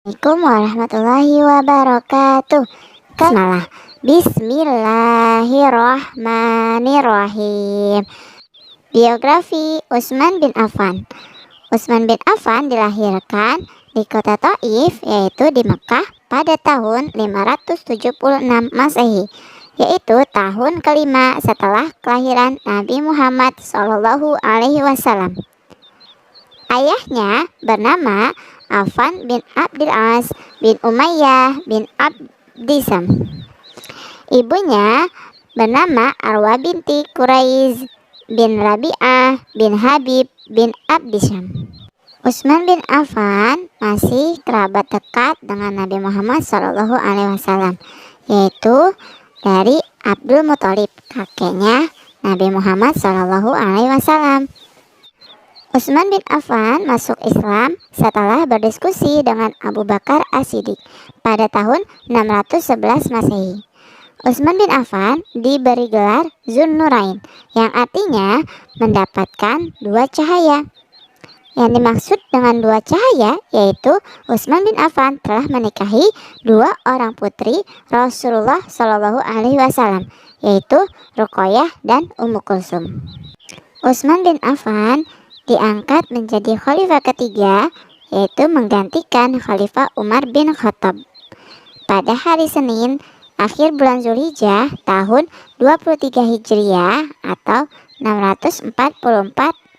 Assalamualaikum warahmatullahi wabarakatuh. Bismillahirrahmanirrahim. Biografi Utsman bin Affan. Utsman bin Affan dilahirkan di kota Taif, yaitu di Mekah pada tahun 576 Masehi, yaitu tahun kelima setelah kelahiran Nabi Muhammad SAW. Ayahnya bernama Affan bin Abdul As bin Umayyah bin Abdisam. Ibunya bernama Arwa binti Quraiz bin Rabi'ah bin Habib bin Abdisam. Utsman bin Affan masih kerabat dekat dengan Nabi Muhammad SAW, yaitu dari Abdul Muthalib, kakeknya Nabi Muhammad SAW. Utsman bin Affan masuk Islam setelah berdiskusi dengan Abu Bakar As-Siddiq pada tahun 611 Masehi. Utsman bin Affan diberi gelar Zunnurain, yang artinya mendapatkan dua cahaya. Yang dimaksud dengan dua cahaya yaitu Utsman bin Affan telah menikahi dua orang putri Rasulullah SAW, yaitu Ruqayyah dan Ummu Kulsum. Utsman bin Affan diangkat menjadi khalifah ketiga, yaitu menggantikan Khalifah Umar bin Khattab pada hari Senin akhir bulan Zulhijjah tahun 23 Hijriah atau 644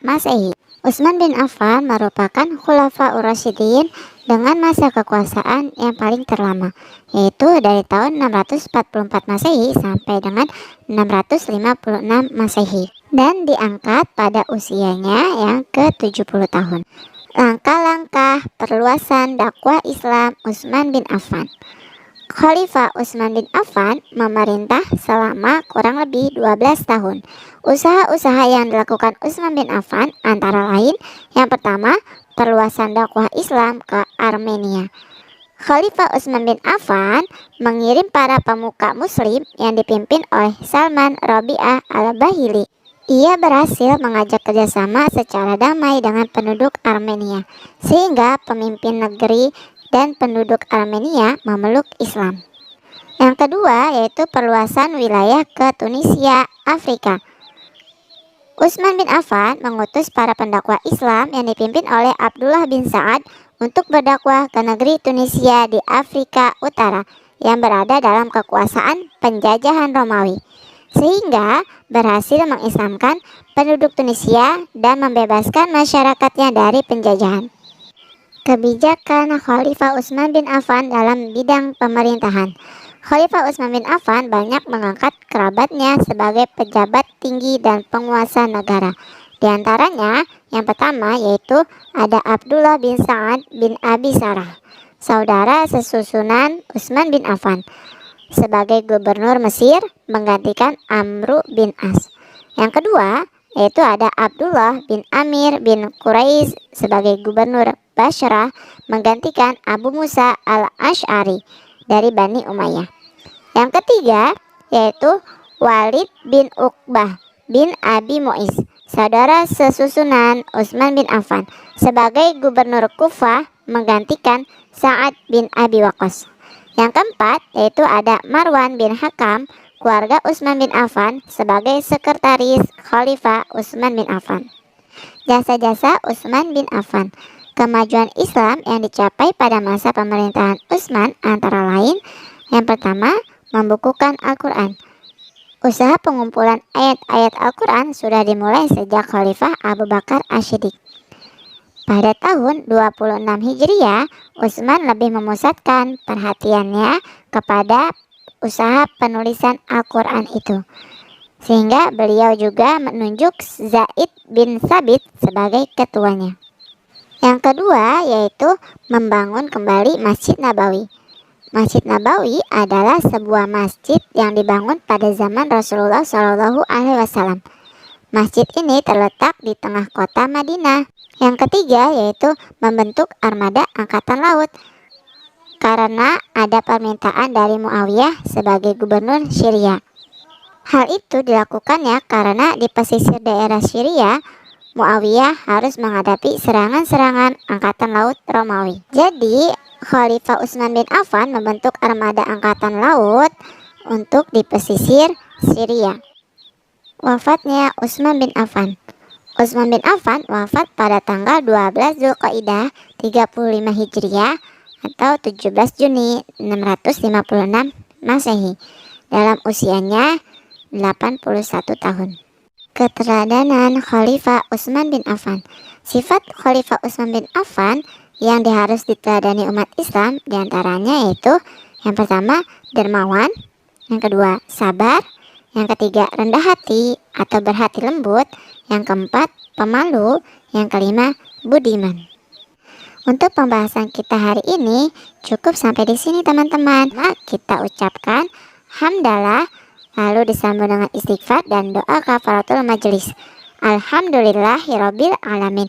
Masehi. Utsman bin Affan merupakan Khulafaur Rasyidin dengan masa kekuasaan yang paling terlama, yaitu dari tahun 644 Masehi sampai dengan 656 Masehi, dan diangkat pada usianya yang ke-70 tahun. Langkah-langkah perluasan dakwah Islam Utsman bin Affan. Khalifah Utsman bin Affan memerintah selama kurang lebih 12 tahun. Usaha-usaha yang dilakukan Utsman bin Affan antara lain, yang pertama, perluasan dakwah Islam ke Armenia. Khalifah Utsman bin Affan mengirim para pemuka muslim yang dipimpin oleh Salman Rabi'ah al-Bahili. Ia berhasil mengajak kerjasama secara damai dengan penduduk Armenia, sehingga pemimpin negeri dan penduduk Armenia memeluk Islam. Yang kedua yaitu perluasan wilayah ke Tunisia, Afrika. Utsman bin Affan mengutus para pendakwah Islam yang dipimpin oleh Abdullah bin Sa'ad untuk berdakwah ke negeri Tunisia di Afrika Utara yang berada dalam kekuasaan penjajahan Romawi, sehingga berhasil mengislamkan penduduk Tunisia dan membebaskan masyarakatnya dari penjajahan. Kebijakan Khalifah Utsman bin Affan dalam bidang pemerintahan. Khalifah Utsman bin Affan banyak mengangkat kerabatnya sebagai pejabat tinggi dan penguasa negara. Di antaranya, yang pertama yaitu ada Abdullah bin Sa'ad bin Abi Sarah, saudara sesusunan Utsman bin Affan, sebagai gubernur Mesir menggantikan Amru bin As. Yang kedua yaitu ada Abdullah bin Amir bin Quraiz sebagai gubernur Basrah menggantikan Abu Musa al-Ash'ari dari Bani Umayyah. Yang ketiga yaitu Walid bin Uqbah bin Abi Mu'izz, saudara sesusunan Utsman bin Affan, sebagai gubernur Kufah menggantikan Sa'ad bin Abi Waqqas. Yang keempat yaitu ada Marwan bin Hakam, keluarga Utsman bin Affan, sebagai sekretaris Khalifah Utsman bin Affan. Jasa-jasa Utsman bin Affan. Kemajuan Islam yang dicapai pada masa pemerintahan Utsman antara lain, yang pertama, membukukan Al-Quran. Usaha pengumpulan ayat-ayat Al-Quran sudah dimulai sejak Khalifah Abu Bakar As-Siddiq. Pada tahun 26 Hijriah, Utsman lebih memusatkan perhatiannya kepada usaha penulisan Al-Quran itu, sehingga beliau juga menunjuk Zaid bin Thabit sebagai ketuanya. Yang kedua yaitu membangun kembali Masjid Nabawi. Masjid Nabawi adalah sebuah masjid yang dibangun pada zaman Rasulullah SAW. Masjid ini terletak di tengah kota Madinah. Yang ketiga yaitu membentuk armada angkatan laut, karena ada permintaan dari Muawiyah sebagai gubernur Syria. Hal itu dilakukannya karena di pesisir daerah Syria, Muawiyah harus menghadapi serangan-serangan angkatan laut Romawi. Jadi Khalifah Utsman bin Affan membentuk armada angkatan laut untuk di pesisir Syria. Wafatnya Utsman bin Affan. Utsman bin Affan wafat pada tanggal 12 Zulqa'dah 35 Hijriah atau 17 Juni 656 Masehi dalam usianya 81 tahun. Keteladanan Khalifah Utsman bin Affan. Sifat Khalifah Utsman bin Affan yang harus diteladani umat Islam diantaranya yaitu yang pertama dermawan, yang kedua sabar, yang ketiga rendah hati atau berhati lembut, yang keempat pemalu, yang kelima budiman. Untuk pembahasan kita hari ini cukup sampai di sini teman-teman. Nah, kita ucapkan hamdalah lalu disambung dengan istighfar dan doa kafaratul majelis. Alhamdulillahirabbil alamin.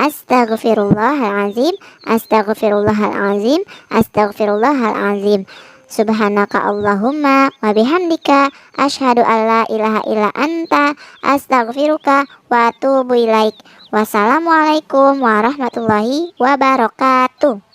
Astaghfirullahalazim, astaghfirullahalazim, astaghfirullahalazim. Subhanaka Allahumma wa bihamdika asyhadu alla ilaha illa anta astaghfiruka wa atubu ilaik. Wassalamualaikum warahmatullahi wabarakatuh.